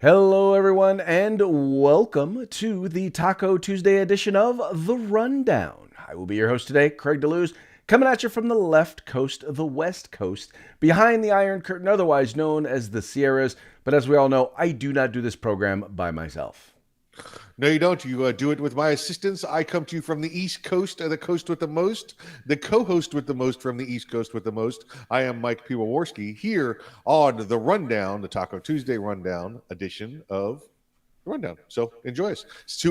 Hello, everyone, and welcome to the Taco Tuesday edition of The Rundown. I will be your host today, Craig DeLuz, coming at you from the left coast of the West Coast, behind the Iron Curtain, otherwise known as the Sierras. But as we all know, I do not do this program by myself. No, you don't. You do it with my assistance. I come to you from the East Coast, the coast with the most, the co-host with the most from the East Coast with the most. I am Mike Piwowarski here on the Rundown, the Taco Tuesday Rundown edition of the Rundown. So enjoy us. It's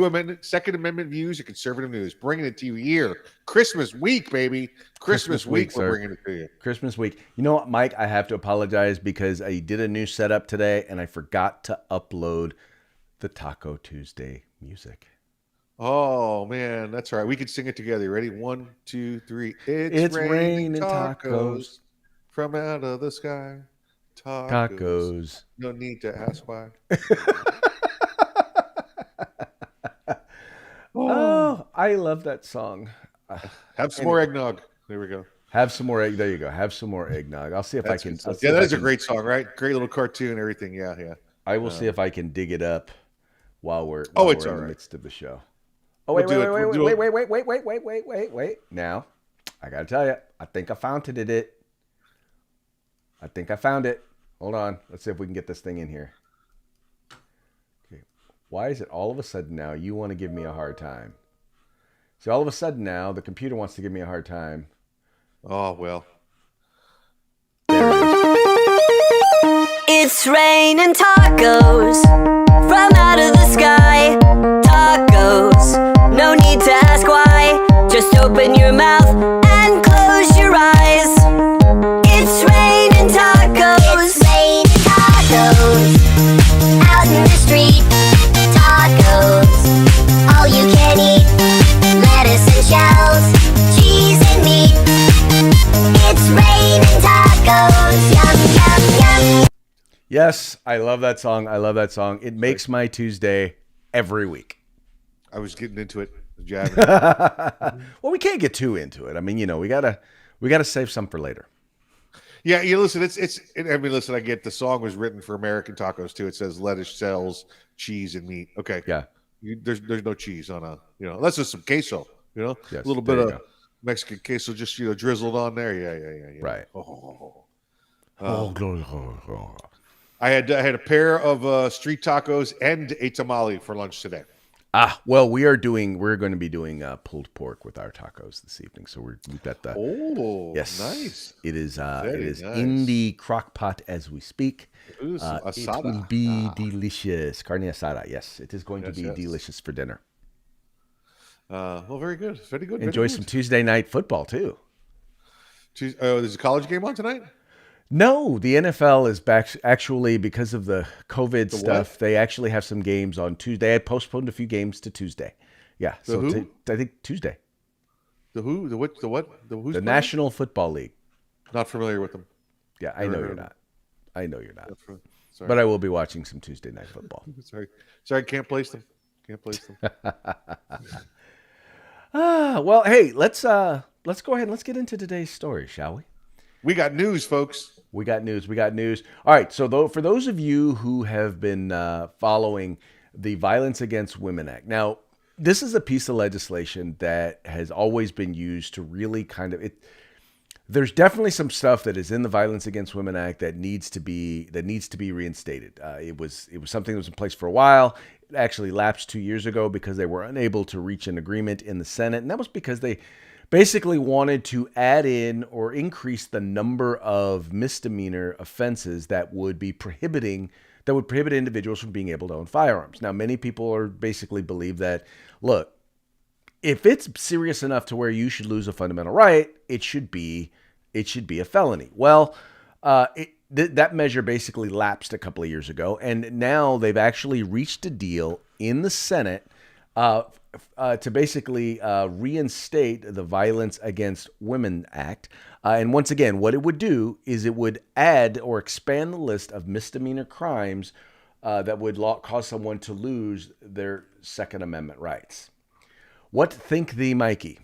Second Amendment views and conservative news, bringing it to you here. Christmas week, baby. Christmas week, we're bringing it to you. Christmas week. You know what, Mike? I have to apologize because I did a new setup today and I forgot to upload the Taco Tuesday music. Oh man, that's all right. We could sing it together. You ready? 1, 2, 3. It's raining tacos from out of the sky. Tacos. No need to ask why. Oh, I love that song. Have some more eggnog. There we go. Have some more egg. There you go. Have some more eggnog. I'll see if I can. Yeah, that is a great song, right? Great little cartoon, everything. Yeah. I will see if I can dig it up while we're it's in all the right. midst of the show. Oh, wait. Now, I got to tell you, I think I found it. I think I found it. Hold on. Let's see if we can get this thing in here. Okay. Why is it all of a sudden now you want to give me a hard time? So all of a sudden now the computer wants to give me a hard time. Oh, well. It's raining tacos from out of the sky. Tacos, no need to ask why. Just open your mouth and close your eyes. It's raining tacos. It's raining tacos out in the street. Tacos, all you can eat. Lettuce and shells, cheese and meat. It's raining tacos. Yum, yum, yum. Yes, I love that song. It makes my Tuesday every week. I was getting into it. Jabbing. Well, we can't get too into it. I mean, we gotta save some for later. Yeah, listen, listen, I get the song was written for American tacos too. It says lettuce, shells, cheese, and meat. Okay. Yeah. There's no cheese on unless there's some queso, Yes, a little bit of Mexican queso just, drizzled on there. Yeah. Right. I had a pair of street tacos and a tamale for lunch today. Well, we're going to be doing pulled pork with our tacos this evening. So we've got the yes, nice. It is nice. in the crock pot as we speak. Ooh, it will be delicious. Carne asada. Yes, it is going to be delicious for dinner. Well, very good. Very good. Enjoy some Tuesday night football too. There's a college game on tonight? No, the NFL is back. Actually, because of the COVID stuff, they actually have some games on Tuesday. I postponed a few games to Tuesday. Yeah, I think Tuesday. The who? The what? The what? The who's the National Football League. Not familiar with them. Yeah, I know you're not. Sorry. But I will be watching some Tuesday night football. Sorry, can't place them. Well, hey, let's go ahead and let's get into today's story, shall we? We got news, folks. We got news. All right. So for those of you who have been following the Violence Against Women Act, now this is a piece of legislation that has always been used to really kind of There's definitely some stuff that is in the Violence Against Women Act that needs to be reinstated. It was something that was in place for a while. It actually lapsed 2 years ago because they were unable to reach an agreement in the Senate, and that was because they basically wanted to add in or increase the number of misdemeanor offenses that would prohibit individuals from being able to own firearms. Now, many people are basically believe that, look, if it's serious enough to where you should lose a fundamental right, it should be a felony. Well, that measure basically lapsed a couple of years ago, and now they've actually reached a deal in the Senate to basically reinstate the Violence Against Women Act. And once again, what it would do is it would add or expand the list of misdemeanor crimes that would cause someone to lose their Second Amendment rights. What think thee, Mikey?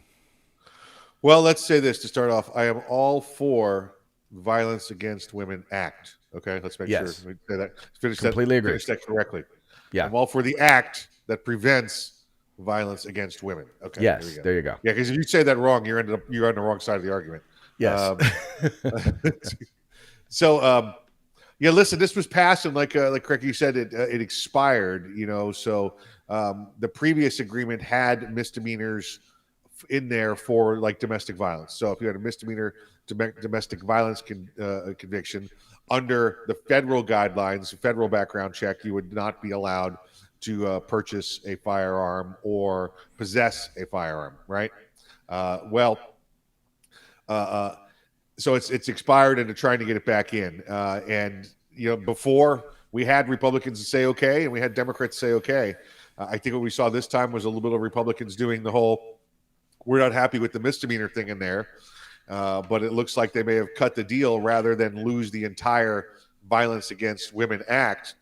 Well, let's say this to start off. I am all for Violence Against Women Act. Okay, let's make Yes. sure we say that. Completely agree. Finish that correctly. Yeah. I'm all for the act that prevents violence against women. Okay, there we Yes. go. There you go. Yeah, because if you say that wrong, you're on the wrong side of the argument. Yes. So, yeah, listen, this was passed, and like Craig, you said, it expired. So the previous agreement had misdemeanors in there for like domestic violence. So if you had a misdemeanor domestic violence conviction under the federal guidelines, federal background check, you would not be allowed to purchase a firearm or possess a firearm, right? So it's expired, and they're trying to get it back in. And before we had Republicans say okay, and we had Democrats say okay. I think what we saw this time was a little bit of Republicans doing the whole "we're not happy with the misdemeanor" thing in there. But it looks like they may have cut the deal rather than lose the entire Violence Against Women Act.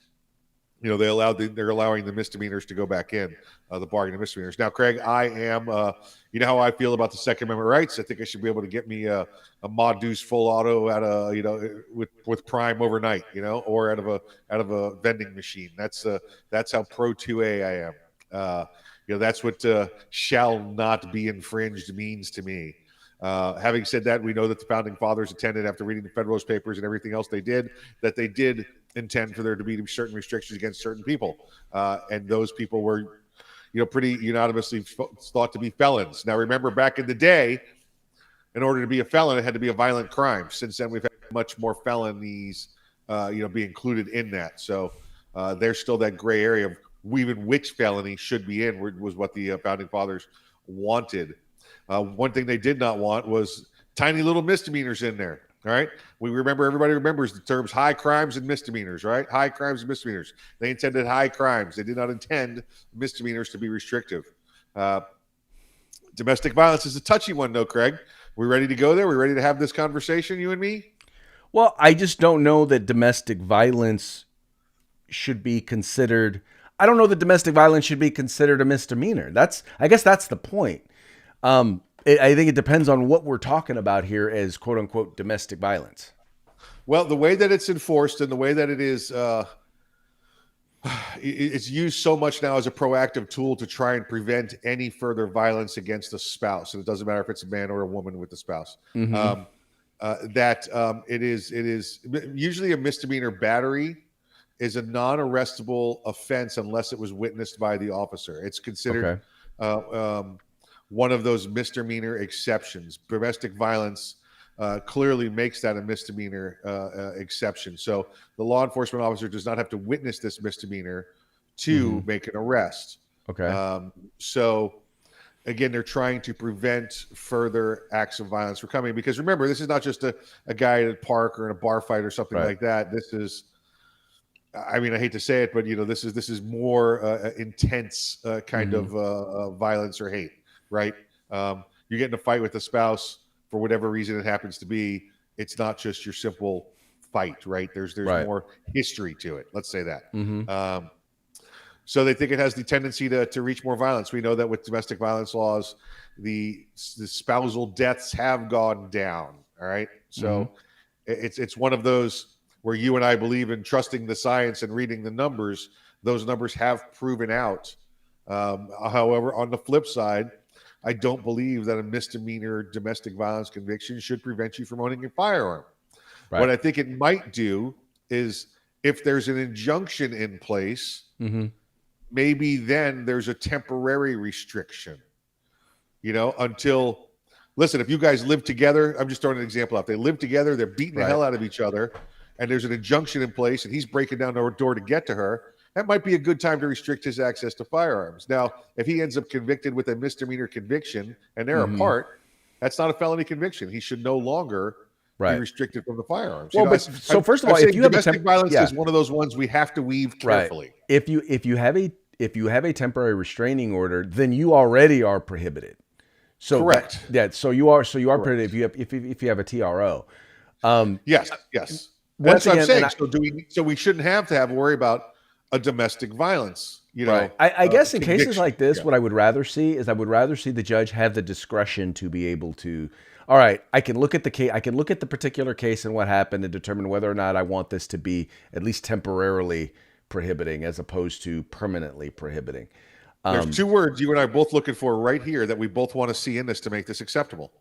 They're allowing the misdemeanors to go back in, the bargain of misdemeanors. Now, Craig, I am, you know how I feel about the Second Amendment rights. I think I should be able to get me a Mod Deuce full auto at with Prime overnight, or out of a vending machine. That's how pro 2A I am. That's what shall not be infringed means to me. Having said that, we know that the founding fathers intended, after reading the Federalist Papers and everything else they did, that they did intend for there to be certain restrictions against certain people, and those people were, pretty unanimously thought to be felons. Now, remember, back in the day, in order to be a felon, it had to be a violent crime. Since then, we've had much more felonies, be included in that. So there's still that gray area of even which felony should be in, was what the founding fathers wanted. One thing they did not want was tiny little misdemeanors in there. All right. Everybody remembers the terms high crimes and misdemeanors, right? High crimes and misdemeanors. They intended high crimes. They did not intend misdemeanors to be restrictive. Domestic violence is a touchy one, though, Craig. We ready to go there? We ready to have this conversation, you and me? Well, I just don't know that domestic violence should be considered. I don't know that domestic violence should be considered a misdemeanor. I guess that's the point. I think it depends on what we're talking about here as "quote unquote" domestic violence. Well, the way that it's enforced and the way that it is, it's used so much now as a proactive tool to try and prevent any further violence against a spouse, and it doesn't matter if it's a man or a woman with the spouse. Mm-hmm. It is usually a misdemeanor battery is a non-arrestable offense unless it was witnessed by the officer. It's considered one of those misdemeanor exceptions. Domestic violence clearly makes that a misdemeanor exception. So the law enforcement officer does not have to witness this misdemeanor to make an arrest. Okay. So again, they're trying to prevent further acts of violence from coming, because remember, this is not just a guy at a park or in a bar fight or something like that. This is, I mean, I hate to say it, but this is more intense kind of violence or hate. Right? You get in a fight with a spouse for whatever reason it happens to be. It's not just your simple fight, right? There's more history to it. Let's say that. Mm-hmm. So they think it has the tendency to reach more violence. We know that with domestic violence laws, the spousal deaths have gone down. All right. So it's one of those where you and I believe in trusting the science and reading the numbers. Those numbers have proven out. However, on the flip side, I don't believe that a misdemeanor domestic violence conviction should prevent you from owning a firearm. Right. What I think it might do is, if there's an injunction in place, maybe then there's a temporary restriction, until, listen, if you guys live together, I'm just throwing an example out. They live together, they're beating the hell out of each other, and there's an injunction in place, and he's breaking down the door to get to her. That might be a good time to restrict his access to firearms. Now, if he ends up convicted with a misdemeanor conviction and they're apart, that's not a felony conviction. He should no longer be restricted from the firearms. Well, first of all, if you have domestic violence is one of those ones we have to weave carefully. If you have a temporary restraining order, then you already are prohibited. So correct. So you are prohibited if you have a TRO. Yes. That's what I'm saying. So we shouldn't have to worry about a domestic violence, I guess in cases like this, what I would rather see is the judge have the discretion to be able to all right, I can look at the case, I can look at the particular case and what happened and determine whether or not I want this to be at least temporarily prohibiting as opposed to permanently prohibiting. There's two words you and I are both looking for right here that we both want to see in this to make this acceptable.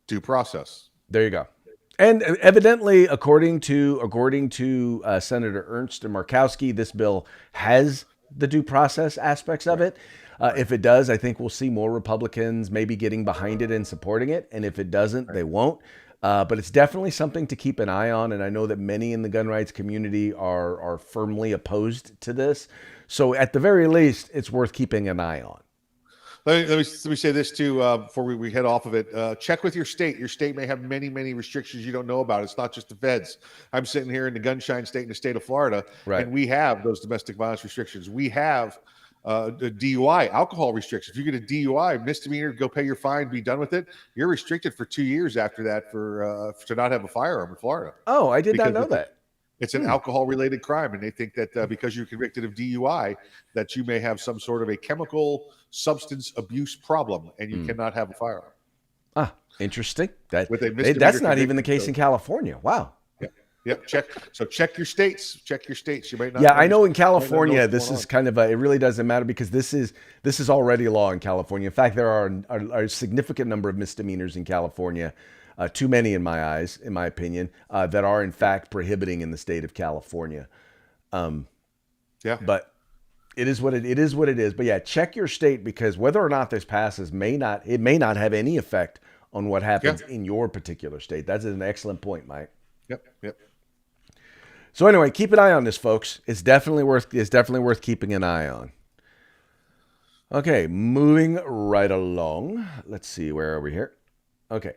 Due process. There you go. And evidently, according to Senator Ernst and Markowski, this bill has the due process aspects of it. If it does, I think we'll see more Republicans maybe getting behind it and supporting it. And if it doesn't, they won't. But it's definitely something to keep an eye on. And I know that many in the gun rights community are firmly opposed to this. So at the very least, it's worth keeping an eye on. Let me say this too before we head off of it. Check with your state. Your state may have many restrictions you don't know about. It's not just the feds. I'm sitting here in the gunshine state in the state of Florida, right, and we have those domestic violence restrictions. We have the DUI, alcohol restrictions. If you get a DUI, misdemeanor, go pay your fine, be done with it. You're restricted for 2 years after that for to not have a firearm in Florida. Oh, I did not know that. It's an alcohol-related crime, and they think that because you're convicted of DUI, that you may have some sort of a chemical substance abuse problem, and you cannot have a firearm. Ah, interesting. That's That's not even the case in California. Wow. Yep. Check your states. Check your states. You might not. Yeah, I know in California, this is kind of it really doesn't matter because this is already law in California. In fact, there are a significant number of misdemeanors in California. Too many in my eyes, in my opinion, that are in fact prohibiting in the state of California. But it is what it is. But yeah, check your state because whether or not this passes may not have any effect on what happens in your particular state. That's an excellent point, Mike. Yep. So anyway, keep an eye on this, folks. It's definitely worth keeping an eye on. Okay, moving right along. Let's see, where are we here? Okay.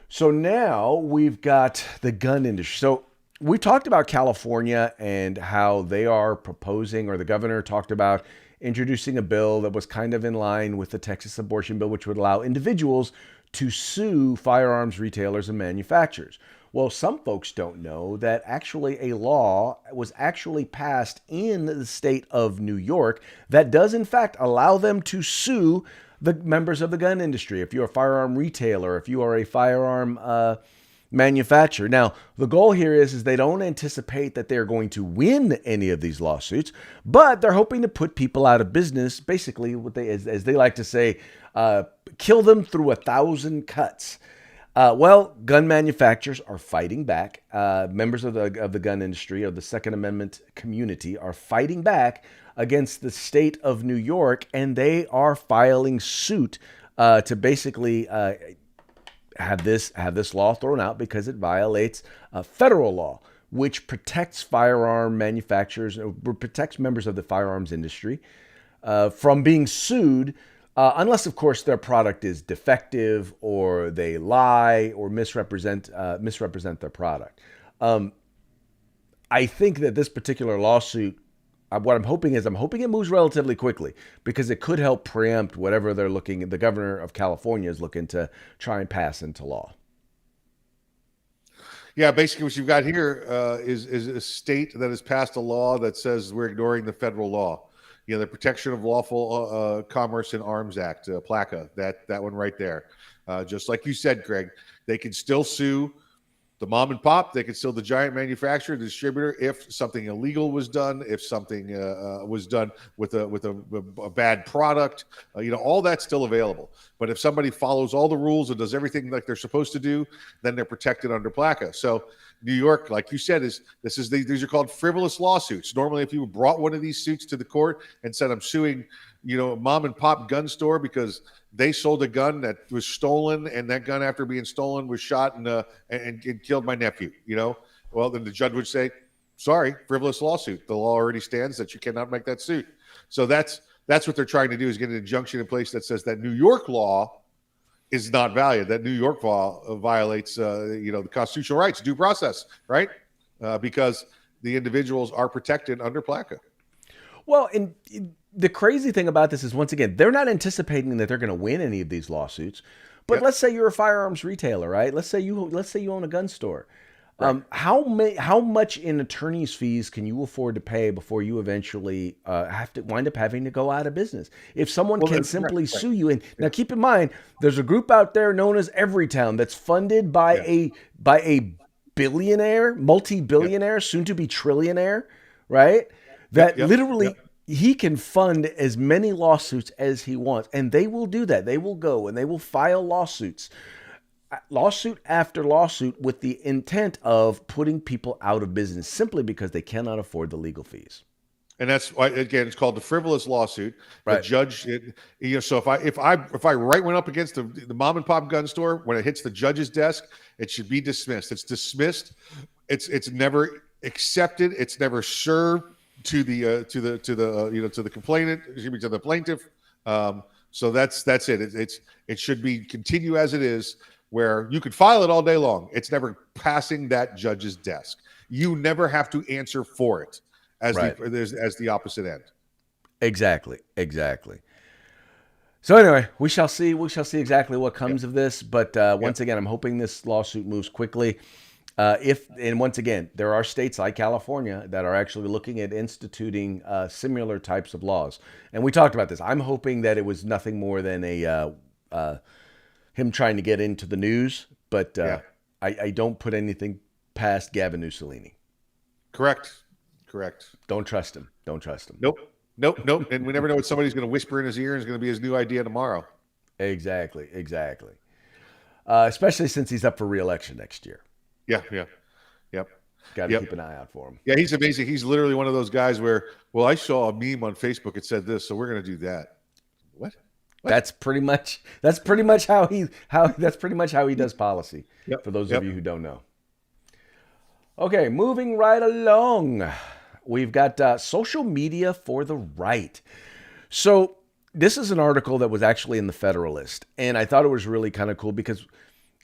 So now we've got the gun industry. So we talked about California and how they are proposing, or the governor talked about introducing a bill that was kind of in line with the Texas abortion bill, which would allow individuals to sue firearms retailers and manufacturers. Well, some folks don't know that actually a law was actually passed in the state of New York that does in fact allow them to sue the members of the gun industry. If you're a firearm retailer, if you are a firearm manufacturer. Now, the goal here is they don't anticipate that they're going to win any of these lawsuits, but they're hoping to put people out of business. Basically, what they, as they like to say, kill them through 1,000 cuts. Well, gun manufacturers are fighting back. Members of the gun industry, of the Second Amendment community, are fighting back against the state of New York, and they are filing suit to basically have this law thrown out because it violates federal law, which protects firearm manufacturers, protects members of the firearms industry from being sued. Unless, of course, their product is defective or they lie or misrepresent their product. I think that this particular lawsuit, what I'm hoping it moves relatively quickly because it could help preempt whatever the governor of California is looking to try and pass into law. Yeah, basically what you've got here is a state that has passed a law that says we're ignoring the federal law. You know, the Protection of Lawful Commerce in Arms Act, PLACA, that one right there. Just like you said, Greg, they can still sue the mom and pop. They can sue the giant manufacturer, the distributor, if something illegal was done, if something was done with a bad product. All that's still available. But if somebody follows all the rules and does everything like they're supposed to do, then they're protected under PLACA. So New York, like you said, these are called frivolous lawsuits. Normally, if you brought one of these suits to the court and said, I'm suing, a mom and pop gun store because they sold a gun that was stolen, and that gun, after being stolen, was shot and killed my nephew, well, then the judge would say, sorry, frivolous lawsuit. The law already stands that you cannot make that suit. So that's what they're trying to do, is get an injunction in place that says that New York law is not valid, that New York law violates, the constitutional rights, due process, right? Because the individuals are protected under PLACA. Well, and the crazy thing about this is, once again, they're not anticipating that they're going to win any of these lawsuits. But let's say you're a firearms retailer, right? Let's say you own a gun store. Right. How much in attorney's fees can you afford to pay before you eventually have to wind up having to go out of business? If someone Well, can right, simply right. sue you, and Yeah. now keep in mind, there's a group out there known as Everytown that's funded by Yeah. a billionaire, Yep. multi-billionaire, soon to be trillionaire, right? Yep. That Yep. Yep. literally he can fund as many lawsuits as he wants, and they will do that. They will go and they will file lawsuits, lawsuit after lawsuit, with the intent of putting people out of business simply because they cannot afford the legal fees. And that's why, again, it's called the frivolous lawsuit. The Right. judge, so if I write one up against the mom and pop gun store, when it hits the judge's desk, it should be dismissed. It's dismissed. It's never accepted. It's never served to the complainant. Excuse me, to the plaintiff. So that's it. It should be continue as it is, where you could file it all day long. It's never passing that judge's desk. You never have to answer for it as Right. the opposite end. Exactly. Exactly. So anyway, we shall see. We shall see exactly what comes of this. But once again, I'm hoping this lawsuit moves quickly. And once again, there are states like California that are actually looking at instituting similar types of laws. And we talked about this. I'm hoping that it was nothing more than him trying to get into the news. But I don't put anything past Gavin Mussolini. Correct. Don't trust him. Don't trust him. Nope. And we never know what somebody's going to whisper in his ear, and it's going to be his new idea tomorrow. Exactly. Especially since he's up for re-election next year. Yep. Got to keep an eye out for him. Yeah, he's amazing. He's literally one of those guys where, well, I saw a meme on Facebook. It said this, so we're going to do that. What? That's pretty much how he does policy. Yep. For those of you who don't know. Okay, moving right along. We've got social media for the right. So this is an article that was actually in the Federalist, and I thought it was really kind of cool because,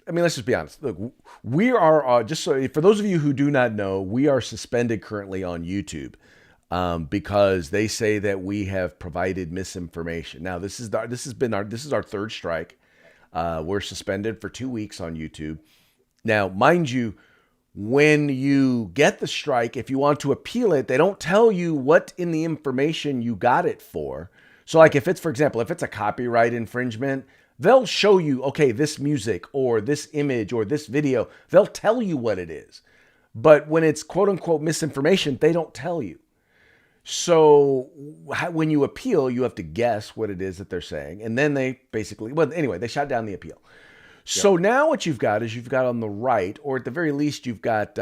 I mean, let's just be honest. Look, we are just so for those of you who do not know, we are suspended currently on YouTube because they say that we have provided misinformation. Now, this is our third strike. We're suspended for 2 weeks on YouTube. Now, mind you, when you get the strike, if you want to appeal it, they don't tell you what in the information you got it for. So like if it's, for example, if it's a copyright infringement, they'll show you, okay, this music or this image or this video, they'll tell you what it is. But when it's quote unquote misinformation, they don't tell you. So when you appeal, you have to guess what it is that they're saying. And then they basically, well, anyway, they shut down the appeal. So now what you've got on the right, or at the very least, you've got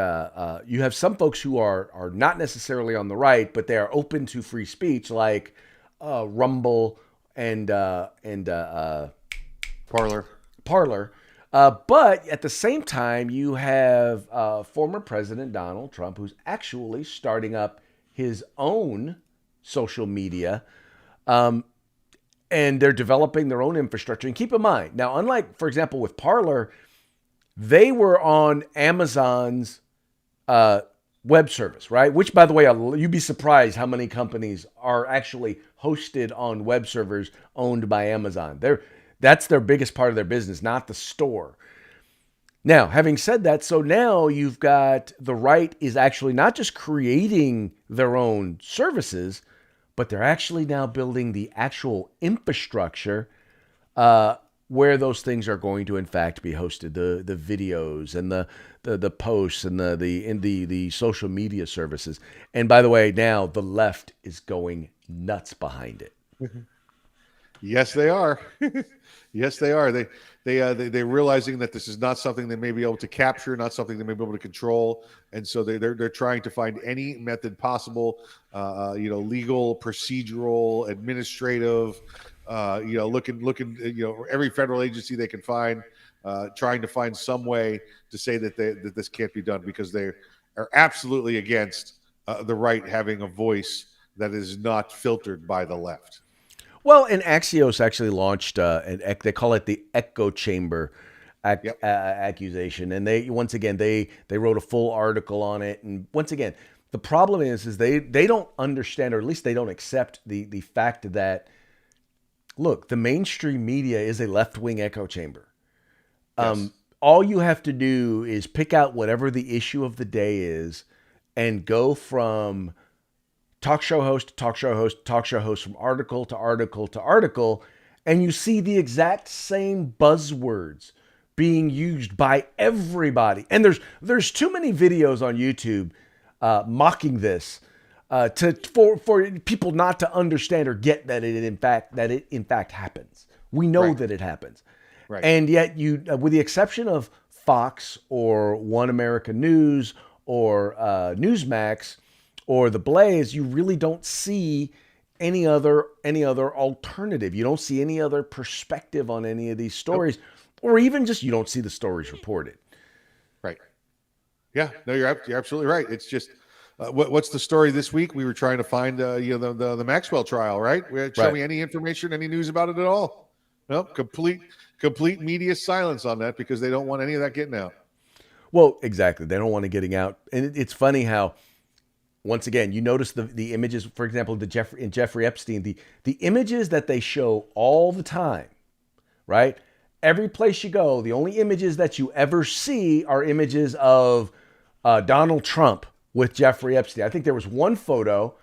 you have some folks who are not necessarily on the right, but they are open to free speech, like Rumble and Parler. But at the same time, you have former President Donald Trump, who's actually starting up his own social media. And they're developing their own infrastructure. And keep in mind, now, unlike, for example, with Parler, they were on Amazon's web service, right? Which, by the way, you'd be surprised how many companies are actually hosted on web servers owned by Amazon. That's their biggest part of their business, not the store. Now, having said that, so now you've got the right is actually not just creating their own services, but they're actually now building the actual infrastructure where those things are going to, in fact, be hosted. The videos and the posts and the social media services. And by the way, now the left is going nuts behind it. Yes, they are. Yes, they are. They're realizing that this is not something they may be able to capture, not something they may be able to control, and so they're trying to find any method possible, legal, procedural, administrative, looking, every federal agency they can find, trying to find some way to say that this can't be done because they are absolutely against the right having a voice that is not filtered by the left. Well, and Axios actually launched they call it the echo chamber accusation, and they wrote a full article on it. And once again, the problem is they don't understand, or at least they don't accept the fact that, look, the mainstream media is a left-wing echo chamber. Yes. all you have to do is pick out whatever the issue of the day is and go from talk show host to talk show host to talk show host, from article to article to article, and you see the exact same buzzwords being used by everybody. And there's too many videos on YouTube mocking this for people not to understand or get that it in fact happens. We know that it happens. Right. And yet you, with the exception of Fox or One America News or Newsmax or The Blaze, you really don't see any other alternative. You don't see any other perspective on any of these stories, or even just you don't see the stories reported. Right. Yeah. No, you're absolutely right. It's just what's the story this week? We were trying to find the Maxwell trial, right? Show me any information, any news about it at all. No, complete media silence on that because they don't want any of that getting out. Well, exactly. They don't want it getting out. And it's funny how, once again, you notice the images, for example, Jeffrey Epstein, the images that they show all the time, right? Every place you go, the only images that you ever see are images of Donald Trump with Jeffrey Epstein. I think there was one photo.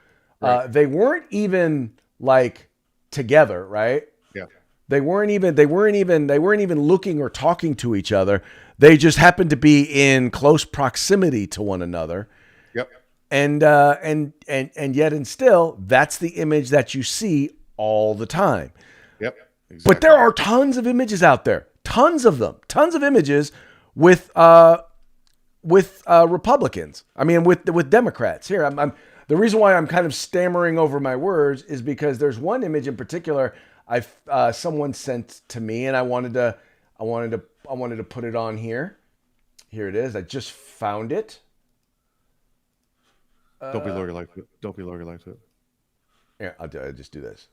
Right. They weren't even like together, right? Yeah. They weren't even looking or talking to each other. They just happened to be in close proximity to one another. Yep. And yet and still, that's the image that you see all the time. Yep. Exactly. But there are tons of images out there, tons of them, tons of images with Republicans. I mean, with Democrats. Here, I'm the reason why I'm kind of stammering over my words is because there's one image in particular someone sent to me, and I wanted to put it on here. Here it is. I just found it. Don't be lawyer like it. Don't be lawyer like it. Yeah, I'll just do this.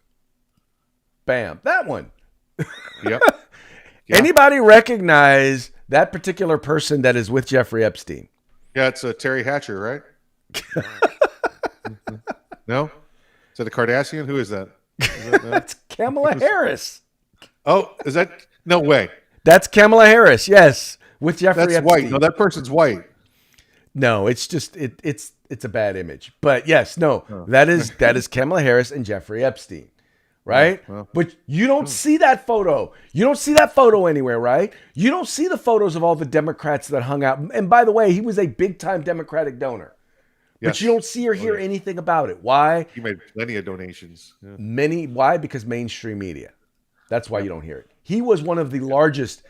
Bam, that one. Yep. Yeah. Anybody recognize that particular person that is with Jeffrey Epstein? Yeah, it's Terry Hatcher, right? No? Is that a Kardashian? Who is that? That's Kamala Harris. Oh, is that? No way. That's Kamala Harris, yes, with Jeffrey Epstein. White. No, that person's white. No, it's just it's a bad image. But yes, no, that is Kamala Harris and Jeffrey Epstein. Right? Well, but you don't see that photo. You don't see that photo anywhere, right? You don't see the photos of all the Democrats that hung out. And by the way, he was a big-time Democratic donor. Yes. But you don't see or hear anything about it. Why? He made plenty of donations. Yeah. Why? Because mainstream media. That's why you don't hear it. He was one of the largest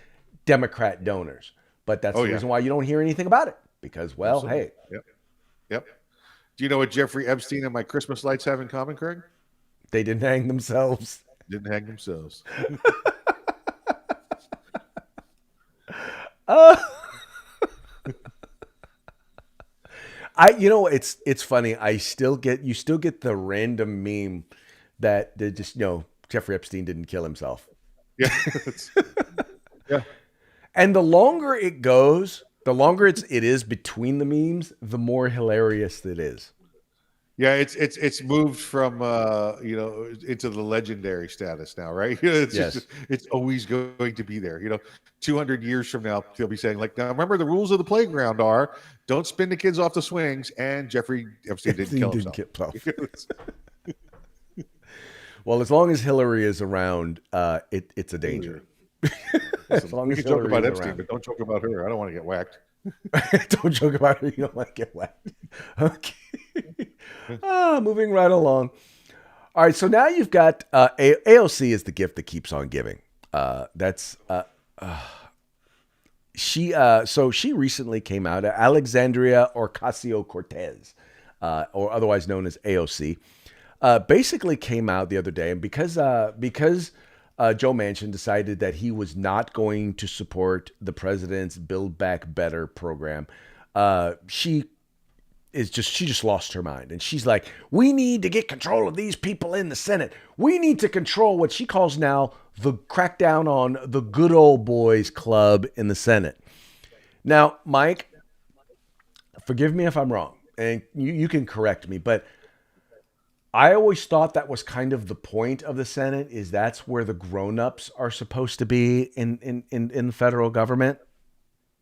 Democrat donors. But that's the reason why you don't hear anything about it. Because, well, absolutely. Hey. Yep. Do you know what Jeffrey Epstein and my Christmas lights have in common, Craig? They didn't hang themselves. Didn't hang themselves. It's funny. You still get the random meme that they just, Jeffrey Epstein didn't kill himself. Yeah. Yeah. And the longer it goes, the longer it is between the memes, the more hilarious it is. Yeah, it's moved from into the legendary status now, right? It's always going to be there. 200 years from now, they'll be saying like, now remember the rules of the playground are don't spin the kids off the swings, and Jeffrey Epstein didn't kill himself. Well, as long as Hillary is around, it's a danger. As long as you joke about Epstein, around. But don't joke about her. I don't want to get whacked. Don't joke about her. You don't want to get whacked. Okay. Moving right along. All right. So now you've got AOC is the gift that keeps on giving. She recently came out. Alexandria Ocasio-Cortez, or otherwise known as AOC, basically came out the other day, and because Joe Manchin decided that he was not going to support the president's Build Back Better program, she just lost her mind. And she's like, we need to get control of these people in the Senate. We need to control what she calls now the crackdown on the good old boys club in the Senate. Now, Mike, forgive me if I'm wrong, and you can correct me, but I always thought that was kind of the point of the Senate, is that's where the grown-ups are supposed to be in the federal government.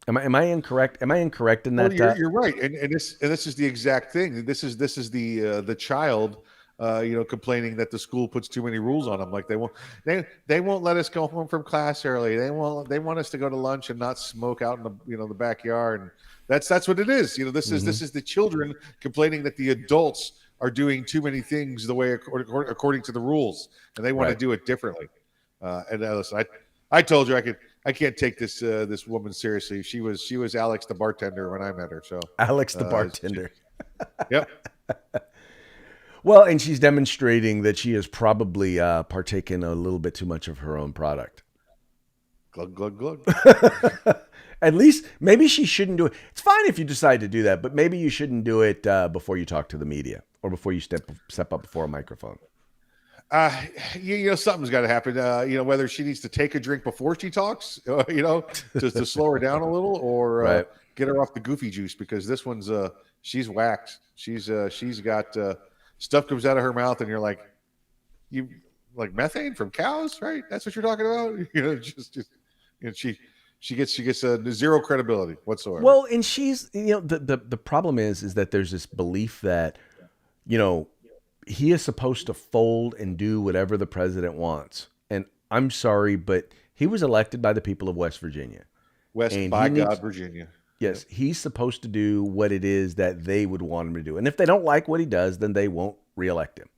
Am I incorrect? Am I incorrect in Well, that? you're right, and this is the exact thing. This is the child, complaining that the school puts too many rules on them. Like they won't let us go home from class early. They want us to go to lunch and not smoke out in the backyard. And that's what it is. This is the children complaining that the adults are doing too many things the way according to the rules, and they want to Right. do it differently. Listen, I told you I can't take this woman seriously. She was Alex the bartender when I met her. So Alex the uh, bartender. yep. Well, and she's demonstrating that she has probably partaken a little bit too much of her own product. Glug glug glug. At least maybe she shouldn't do it. It's fine if you decide to do that, but maybe you shouldn't do it before you talk to the media or before you step up before a microphone. Something's got to happen. Whether she needs to take a drink before she talks, just to slow her down a little, or Right. get her off the goofy juice, because this one's she's whacked. She's got stuff comes out of her mouth, and you're like, you like methane from cows, right? That's what you're talking about. She gets zero credibility whatsoever. Well, and she's the problem is that there's this belief that he is supposed to fold and do whatever the president wants. And I'm sorry, but he was elected by the people of West Virginia. West And by he needs- God, Virginia. Yes, he's supposed to do what it is that they would want him to do. And if they don't like what he does, then they won't reelect him.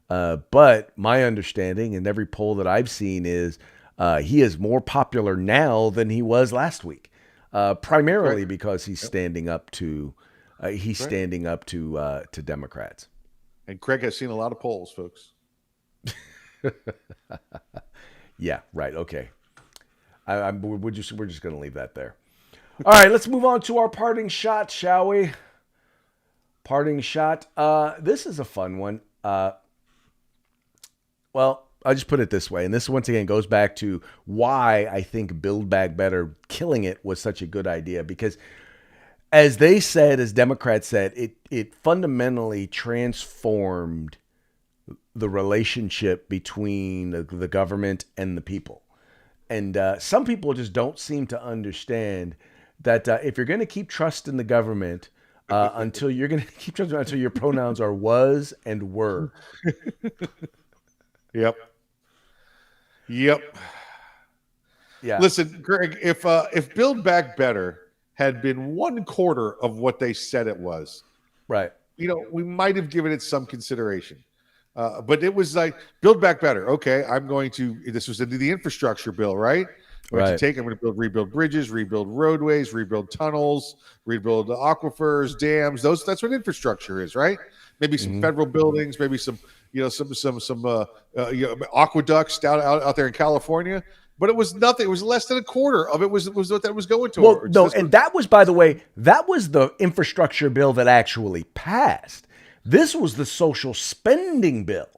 But my understanding, and every poll that I've seen, is he is more popular now than he was last week, primarily Right. because he's standing up to to Democrats. And Craig has seen a lot of polls, folks. Yeah, right. Okay, we're just going to leave that there. All right, let's move on to our parting shot, shall we? Parting shot. This is a fun one. Well, I'll just put it this way, and this once again goes back to why I think Build Back Better, killing it, was such a good idea. Because as Democrats said, it fundamentally transformed the relationship between the government and the people. And some people just don't seem to understand that if you're going to keep trusting the government until your pronouns are was and were. Yep. Yeah. Listen, Greg, if Build Back Better had been 1/4 of what they said it was, Right. we might have given it some consideration. But it was like, Build Back Better. Okay, this was the infrastructure bill, right? I'm Right. going to rebuild bridges, rebuild roadways, rebuild tunnels, rebuild aquifers, dams. That's what infrastructure is, right? Maybe some federal buildings, maybe some aqueducts out there in California. But it was nothing. It was less than 1/4 of it was what that was going to. Well, no, and that was, by the way, that was the infrastructure bill that actually passed. This was the social spending bill,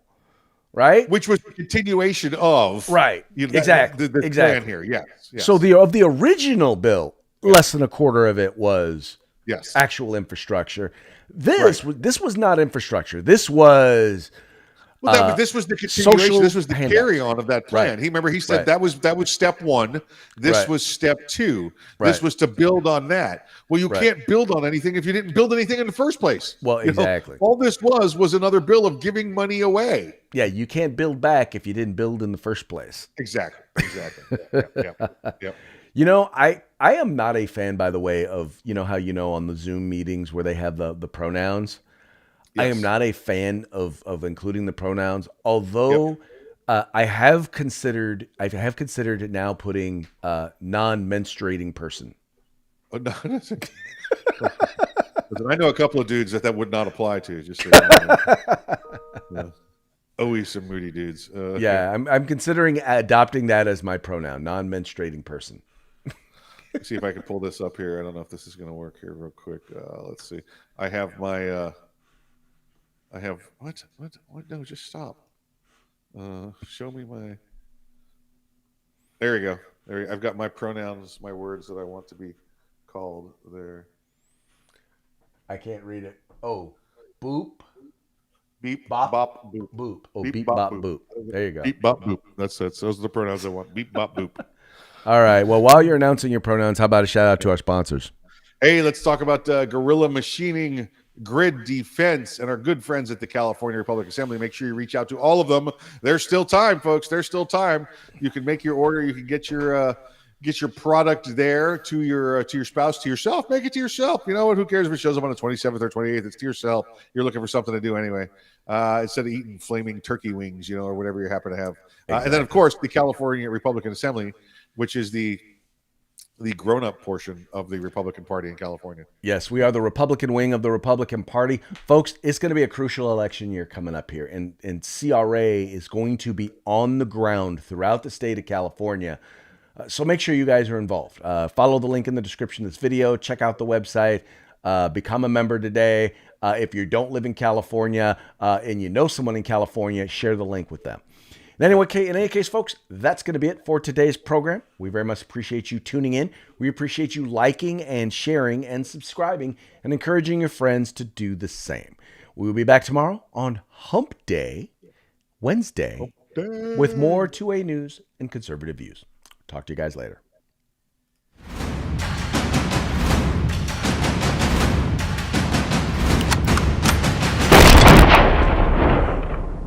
right? Which was the continuation of Exactly. the plan here. Yes. So of the original bill, less than 1/4 of it was actual infrastructure. This was not infrastructure. This was this was the continuation. This was the handouts. carry on of that plan. Right. He said that was step 1. This was step 2. This was to build on that. Well, you can't build on anything if you didn't build anything in the first place. Well, exactly. All this was another bill of giving money away. Yeah, you can't build back if you didn't build in the first place. Exactly. Yep. I am not a fan, by the way, of how on the Zoom meetings where they have the pronouns. I am not a fan of including the pronouns, although I have considered now putting non-menstruating person. Listen, I know a couple of dudes that would not apply to. Just so you know. Always some moody dudes. I'm considering adopting that as my pronoun, non-menstruating person. Let's see if I can pull this up here. I don't know if this is going to work here real quick. Let's see. I have my. What? No, just stop. Show me my. There you go. I've got my pronouns, my words that I want to be called there. I can't read it. Oh, boop. Beep, bop, bop, boop. Boop. Oh, beep, bop, boop. There you go. Beep, bop, boop. Those are the pronouns I want. Beep, bop, boop. All right. Well, while you're announcing your pronouns, how about a shout out to our sponsors? Hey, let's talk about Guerrilla Machining Grid Defense and our good friends at the California Republic Assembly. Make sure you reach out to all of them. There's still time, folks. There's still time. You can make your order. You can get your product there to your spouse, to yourself. Make it to yourself. You know what? Who cares if it shows up on the 27th or 28th? It's to yourself. You're looking for something to do anyway. Instead of eating flaming turkey wings, you know, or whatever you happen to have. And then, of course, the California Republican Assembly, which is the grown-up portion of the Republican Party in California. Yes, we are the Republican wing of the Republican Party. Folks, it's going to be a crucial election year coming up here, and CRA is going to be on the ground throughout the state of California. So make sure you guys are involved. Follow the link in the description of this video. Check out the website. Become a member today. If you don't live in California and you know someone in California, share the link with them. In any case, folks, that's going to be it for today's program. We very much appreciate you tuning in. We appreciate you liking and sharing and subscribing and encouraging your friends to do the same. We will be back tomorrow on Hump Day, Wednesday, with more 2A news and conservative views. Talk to you guys later.